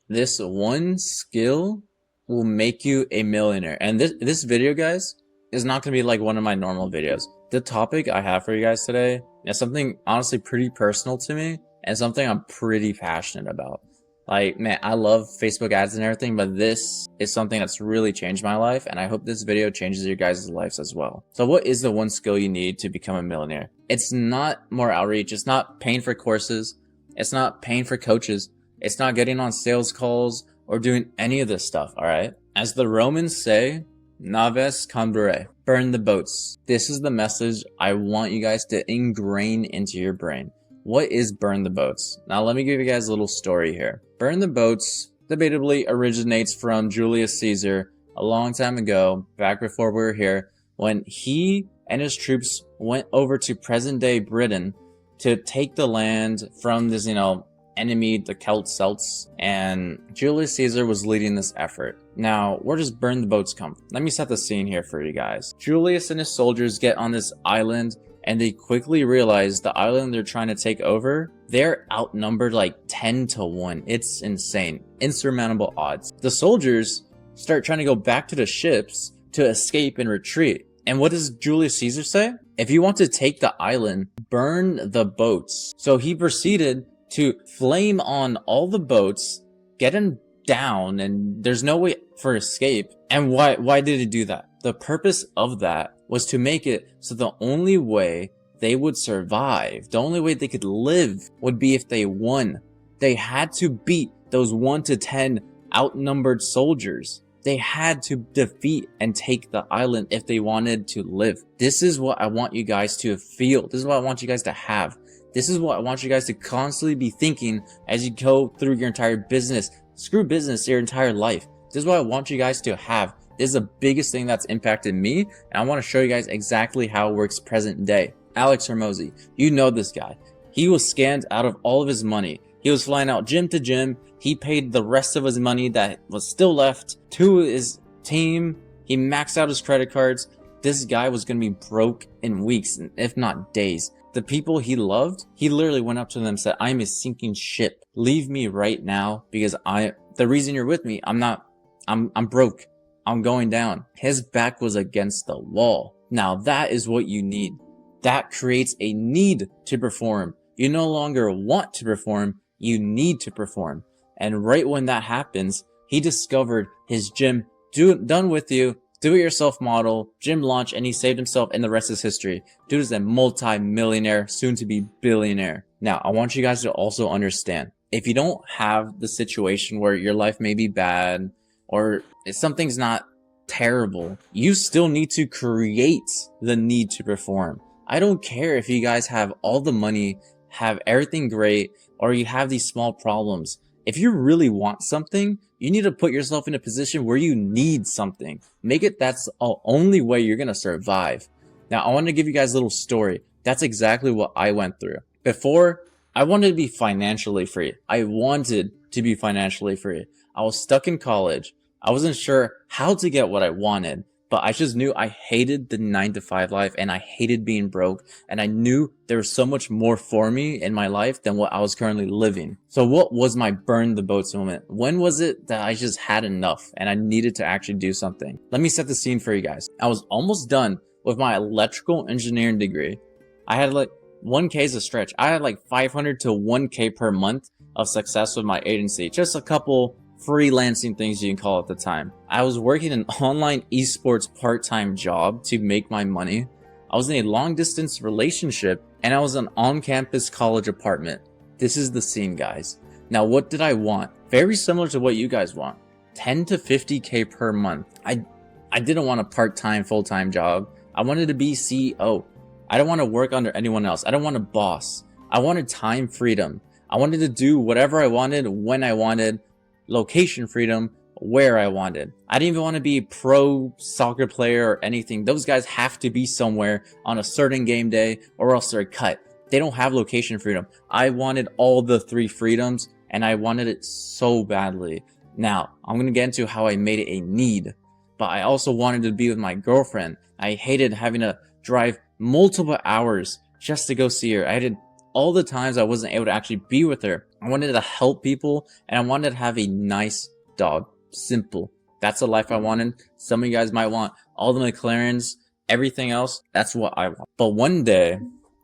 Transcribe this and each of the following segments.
This one skill will make you a millionaire. And this video, guys, is not going to be like one of my normal videos. The topic I have for you guys today is something honestly pretty personal to me and something I'm pretty passionate about. Like, man, I love Facebook ads and everything, but this is something that's really changed my life, and I hope this video changes your guys' lives as well. So what is the one skill you need to become a millionaire? It's not more outreach. It's not paying for courses. It's not paying for coaches. It's not getting on sales calls or doing any of this stuff, all right? As the Romans say, naves cambere, burn the boats. This is the message I want you guys to ingrain into your brain. What is burn the boats? Now let me give you guys a little story here. Burn the boats debatably originates from Julius Caesar a long time ago, back before we were here, when he and his troops went over to present day Britain to take the land from this, enemy, the Celts, and Julius Caesar was leading this effort. Now, where does burn the boats come from? Let me set the scene here for you guys. Julius and his soldiers get on this island, and they quickly realize the island they're trying to take over, they're outnumbered like 10 to 1. It's insane. Insurmountable odds. The soldiers start trying to go back to the ships to escape and retreat. And what does Julius Caesar say? If you want to take the island, burn the boats. So he proceeded to flame on all the boats, get them down, and there's no way for escape. And why did he do that? The purpose of that was to make it so the only way they would survive, the only way they could live, would be if they won. They had to beat those 1 to 10 outnumbered soldiers. They had to defeat and take the island if they wanted to live. This is what I want you guys to feel. This is what I want you guys to have. This is what I want you guys to constantly be thinking as you go through your entire business. Screw business, your entire life. This is what I want you guys to have. This is the biggest thing that's impacted me, and I want to show you guys exactly how it works present day. Alex Hormozi, you know this guy. He was scammed out of all of his money. He was flying out gym to gym. He paid the rest of his money that was still left to his team. He maxed out his credit cards. This guy was going to be broke in weeks, if not days. The people he loved, he literally went up to them and said, I'm a sinking ship. Leave me right now because the reason you're with me, I'm broke. I'm going down. His back was against the wall. Now that is what you need. That creates a need to perform. You no longer want to perform. You need to perform. And right when that happens, he discovered his gym done with you, do-it-yourself model, gym launch, and he saved himself, and the rest is history. Dude is a multi-millionaire, soon to be billionaire. Now, I want you guys to also understand, if you don't have the situation where your life may be bad, or if something's not terrible, you still need to create the need to perform. I don't care if you guys have all the money, have everything great, or you have these small problems. If you really want something, you need to put yourself in a position where you need something. Make it that's the only way you're going to survive. Now, I want to give you guys a little story. That's exactly what I went through. Before, I wanted to be financially free. I wanted to be financially free. I was stuck in college. I wasn't sure how to get what I wanted, but I just knew I hated the 9-to-5 life and I hated being broke. And I knew there was so much more for me in my life than what I was currently living. So what was my burn the boats moment? When was it that I just had enough and I needed to actually do something? Let me set the scene for you guys. I was almost done with my electrical engineering degree. I had like 1K is a stretch. I had like 500 to 1K per month of success with my agency. Just a couple freelancing things you can call it at the time. I was working an online esports part-time job to make my money. I was in a long-distance relationship, and I was in an on-campus college apartment. This is the scene, guys. Now, what did I want? Very similar to what you guys want. 10 to 50K per month. I didn't want a part-time, full-time job. I wanted to be CEO. I don't want to work under anyone else. I don't want a boss. I wanted time freedom. I wanted to do whatever I wanted, when I wanted, location freedom, where I wanted. I didn't even want to be a pro soccer player or anything. Those guys have to be somewhere on a certain game day or else they're cut. They don't have location freedom. I wanted all the 3 freedoms and I wanted it so badly. Now, I'm going to get into how I made it a need, but I also wanted to be with my girlfriend. I hated having to drive multiple hours just to go see her. I hated all the times I wasn't able to actually be with her. I wanted to help people, and I wanted to have a nice dog. Simple. That's the life I wanted. Some of you guys might want all the McLarens, everything else. That's what I want. But one day,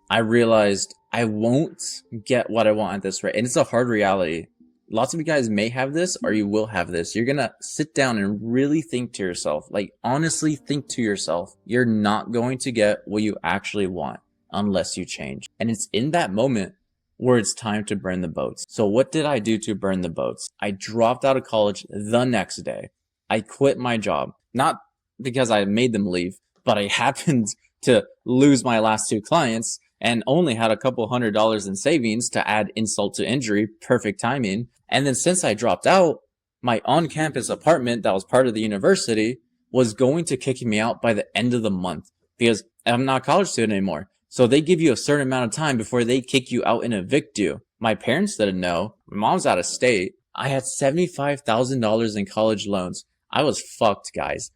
I realized I won't get what I want at this rate. And it's a hard reality. Lots of you guys may have this, or you will have this. You're gonna sit down and really think to yourself, like honestly think to yourself, you're not going to get what you actually want unless you change. And it's in that moment where it's time to burn the boats. So what did I do to burn the boats? I dropped out of college the next day. I quit my job, not because I made them leave, but I happened to lose my last 2 clients and only had a couple $100s in savings to add insult to injury. Perfect timing. And then since I dropped out, my on-campus apartment that was part of the university was going to kick me out by the end of the month because I'm not a college student anymore. So they give you a certain amount of time before they kick you out and evict you. My parents didn't know. My mom's out of state. I had $75,000 in college loans. I was fucked, guys.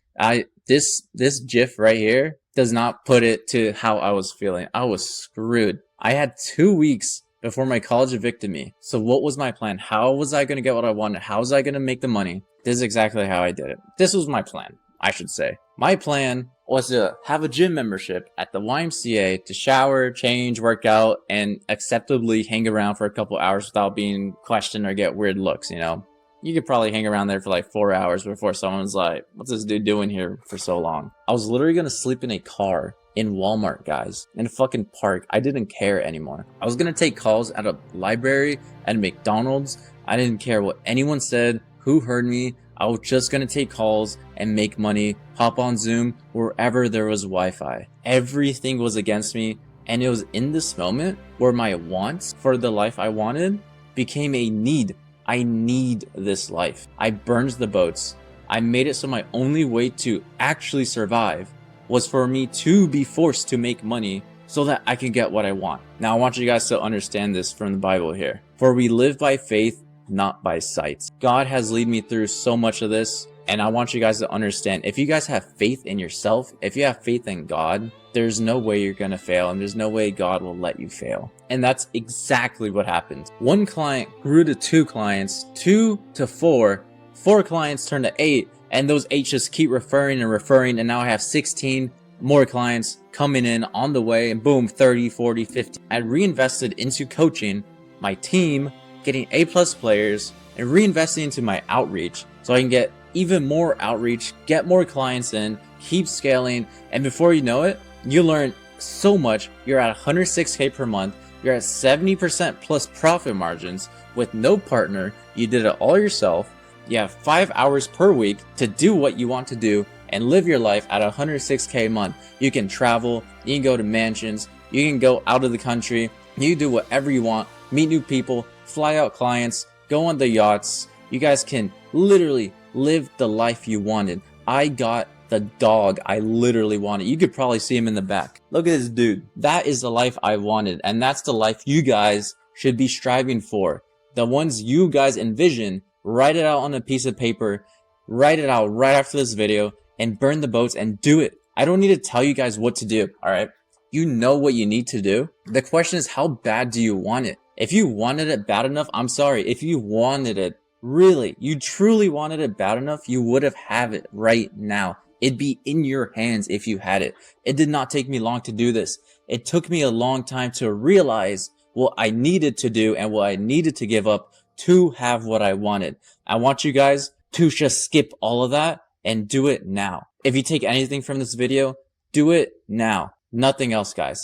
This GIF right here does not put it to how I was feeling. I was screwed. I had 2 weeks before my college evicted me. So what was my plan? How was I going to get what I wanted? How was I going to make the money? This is exactly how I did it. This was my plan, I should say. My plan was to have a gym membership at the YMCA to shower, change, work out, and acceptably hang around for a couple hours without being questioned or get weird looks, you know? You could probably hang around there for like 4 hours before someone's like, what's this dude doing here for so long? I was literally going to sleep in a car in Walmart, guys, in a fucking park. I didn't care anymore. I was going to take calls at a library, at a McDonald's. I didn't care what anyone said, who heard me. I was just going to take calls and make money, hop on Zoom wherever there was Wi-Fi. Everything was against me. And it was in this moment where my wants for the life I wanted became a need. I need this life. I burned the boats. I made it so my only way to actually survive was for me to be forced to make money so that I can get what I want. Now I want you guys to understand this from the Bible here. For we live by faith, not by sight. God has led me through so much of this, and I want you guys to understand, if you guys have faith in yourself, if you have faith in God, there's no way you're gonna fail, and there's no way God will let you fail. And that's exactly what happened. 1 client grew to 2 clients, 2 to 4, 4 clients turned to 8, and those 8 just keep referring, and now I have 16 more clients coming in on the way, and boom, 30, 40, 50. I reinvested into coaching my team, getting A+ players, and reinvesting into my outreach so I can get even more outreach, get more clients in, keep scaling, and before you know it, you learn so much. You're at 106K per month, you're at 70% plus profit margins with no partner, you did it all yourself, you have 5 hours per week to do what you want to do and live your life at 106K a month. You can travel, you can go to mansions, you can go out of the country, you can do whatever you want, meet new people, fly out clients, go on the yachts. You guys can literally live the life you wanted. I got the dog I literally wanted. You could probably see him in the back. Look at this dude. That is the life I wanted, and that's the life you guys should be striving for. The ones you guys envision, write it out on a piece of paper, write it out right after this video, and burn the boats and do it. I don't need to tell you guys what to do, alright? You know what you need to do. The question is, how bad do you want it? If you wanted it bad enough, I'm sorry. If you wanted it, really, you truly wanted it bad enough, you would have it right now. It'd be in your hands if you had it. It did not take me long to do this. It took me a long time to realize what I needed to do and what I needed to give up to have what I wanted. I want you guys to just skip all of that and do it now. If you take anything from this video, do it now. Nothing else, guys.